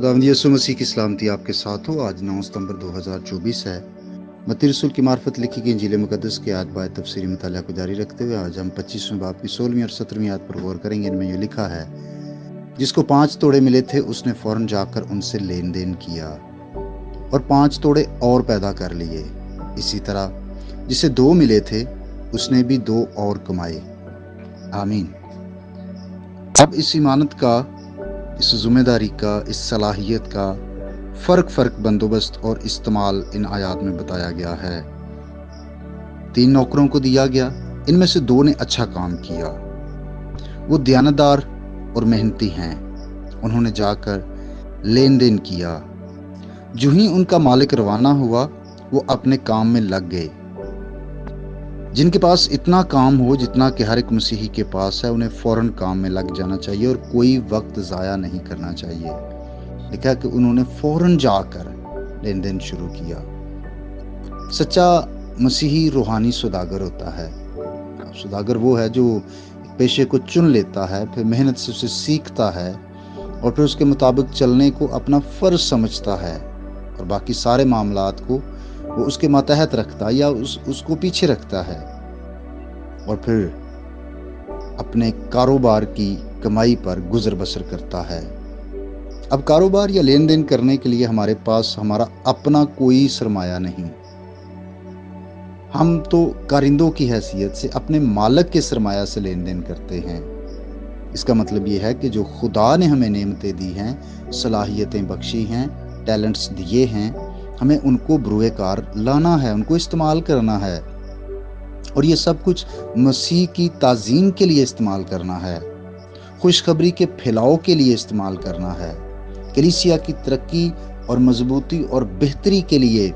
खुदावंद यीशु मसीह की सलामती आपके साथ हो। आज 9 सितंबर 2024 है। मत्ती रसूल की मार्फत लिखी गई इंजील मुकद्दस के आयत बाय तफसीरी मुताला को जारी रखते हुए आज हम 25वें बाब की 16वीं और 17वीं आयत पर गौर करेंगे। इनमें ये लिखा है, जिसको 5 तोड़े मिले थे उसने फौरन जाकर उनसे लेन देन किया और 5 तोड़े और पैदा कर लिए। इसी तरह जिसे 2 मिले थे उसने भी 2 और कमाए। आमीन। अब इस इमानत का, इस जिम्मेदारी का, इस सलाहियत का फ़र्क बंदोबस्त और इस्तेमाल इन आयात में बताया गया है। 3 नौकरों को दिया गया, इनमें से 2 ने अच्छा काम किया। वो दयानतदार और मेहनती हैं। उन्होंने जाकर लेन देन किया। जो ही उनका मालिक रवाना हुआ वो अपने काम में लग गए। जिनके पास इतना काम हो जितना कि हर एक मसीही के पास है, उन्हें फौरन काम में लग जाना चाहिए और कोई वक्त ज़ाया नहीं करना चाहिए। लिखा कि उन्होंने फौरन जाकर लेन देन शुरू किया। सच्चा मसीही रूहानी सौदागर होता है। सौदागर वो है जो पेशे को चुन लेता है, फिर मेहनत से उसे सीखता है और फिर उसके मुताबिक चलने को अपना फ़र्ज समझता है और बाकी सारे मामलात को वो उसके मातहत रखता है या उसको पीछे रखता है और फिर अपने कारोबार की कमाई पर गुजर बसर करता है। अब कारोबार या लेन देन करने के लिए हमारे पास हमारा अपना कोई सरमाया नहीं। हम तो कारिंदों की हैसियत से अपने मालिक के सरमाया से लेन देन करते हैं। इसका मतलब ये है कि जो खुदा ने हमें नेमतें दी हैं, सलाहियतें बख्शी हैं, टैलेंट्स दिए हैं, हमें उनको बरूए कार लाना है, उनको इस्तेमाल करना है और ये सब कुछ मसीह की ताज़ीम के लिए इस्तेमाल करना है, खुशखबरी के फैलाव के लिए इस्तेमाल करना है, कलीसिया की तरक्की और मजबूती और बेहतरी के लिए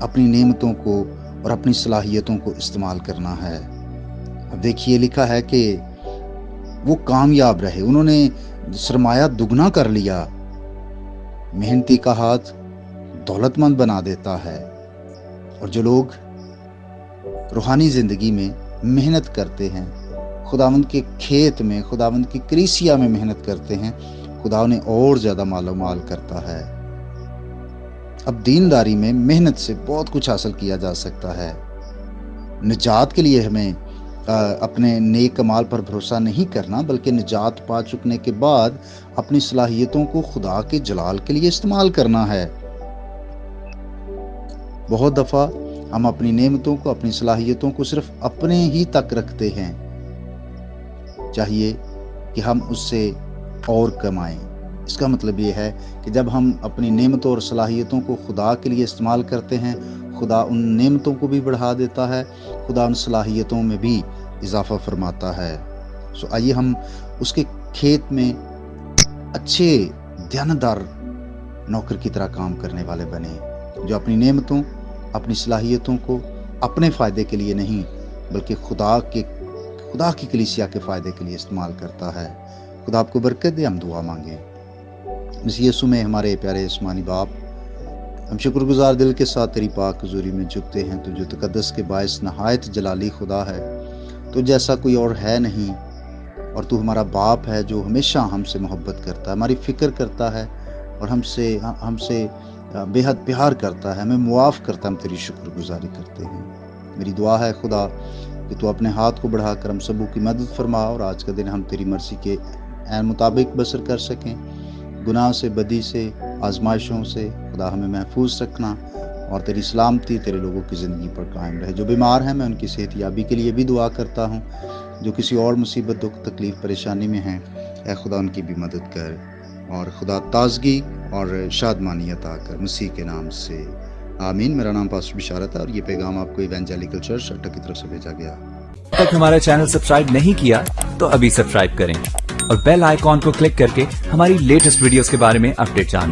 अपनी नेमतों को और अपनी सलाहियतों को इस्तेमाल करना है। अब देखिए लिखा है कि वो कामयाब रहे, उन्होंने सरमाया दुगना कर लिया। मेहनती का हाथ दौलतमंद बना देता है और जो लोग रूहानी ज़िंदगी में मेहनत करते हैं, खुदावंद के खेत में, खुदावंद की कलीसिया में मेहनत करते हैं, खुदा उन्हें और ज़्यादा मालो माल करता है। अब दीनदारी में मेहनत से बहुत कुछ हासिल किया जा सकता है। निजात के लिए हमें अपने नेक कमाल पर भरोसा नहीं करना, बल्कि निजात पा चुकने के बाद अपनी सलाहियतों को खुदा के जलाल के लिए इस्तेमाल करना है। बहुत दफ़ा हम अपनी नेमतों को, अपनी सलाहियतों को सिर्फ अपने ही तक रखते हैं। चाहिए कि हम उससे और कमाएं। इसका मतलब ये है कि जब हम अपनी नेमतों और सलाहियतों को खुदा के लिए इस्तेमाल करते हैं, खुदा उन नेमतों को भी बढ़ा देता है, खुदा उन सलाहियतों में भी इजाफा फरमाता है। सो आइए हम उसके खेत में अच्छे दयानतदार नौकर की तरह काम करने वाले बने, जो अपनी नेमतों, अपनी सलाहियतों को अपने फ़ायदे के लिए नहीं बल्कि खुदा की कलीसिया के फ़ायदे के लिए इस्तेमाल करता है। खुदा आपको बरकत दे। हम दुआ मांगे। मसीह यीशु में हमारे प्यारे आसमानी बाप, हम शुक्रगुजार दिल के साथ तेरी पाक हुज़ूरी में झुकते हैं। तो जो तकद्दस के बायस नहायत जलाली खुदा है, तो जैसा कोई और है नहीं, और तू हमारा बाप है जो हमेशा हमसे मोहब्बत करता है, हमारी फ़िक्र करता है और हमसे बेहद प्यार करता है, हमें मुआफ़ करता है। हम तेरी शुक्रगुजारी करते हैं। मेरी दुआ है खुदा कि तू अपने हाथ को बढ़ाकर हम सबों की मदद फरमा और आज का दिन हम तेरी मर्ज़ी के ऐन मुताबिक बसर कर सकें। गुनाह से, बदी से, आजमाइशों से खुदा हमें महफूज रखना और तेरी सलामती तेरे लोगों की ज़िंदगी पर कायम रहे। जो बीमार हैं मैं उनकी सेहत याबी के लिए भी दुआ करता हूँ। जो किसी और मुसीबत, दुख, तकलीफ़, परेशानी में हैं, ऐ खुदा उनकी भी मदद कर और खुदा ताजगी और शादमानी अता कर, मसीह के नाम से आमीन। मेरा नाम पास्टर बिशारत है और ये पैगाम आपको इवेंजेलिकल चर्च अट्टा की तरफ से भेजा गया। अब तक हमारा चैनल सब्सक्राइब नहीं किया तो अभी सब्सक्राइब करें और बेल आइकॉन को क्लिक करके हमारी लेटेस्ट वीडियोस के बारे में अपडेट जानें।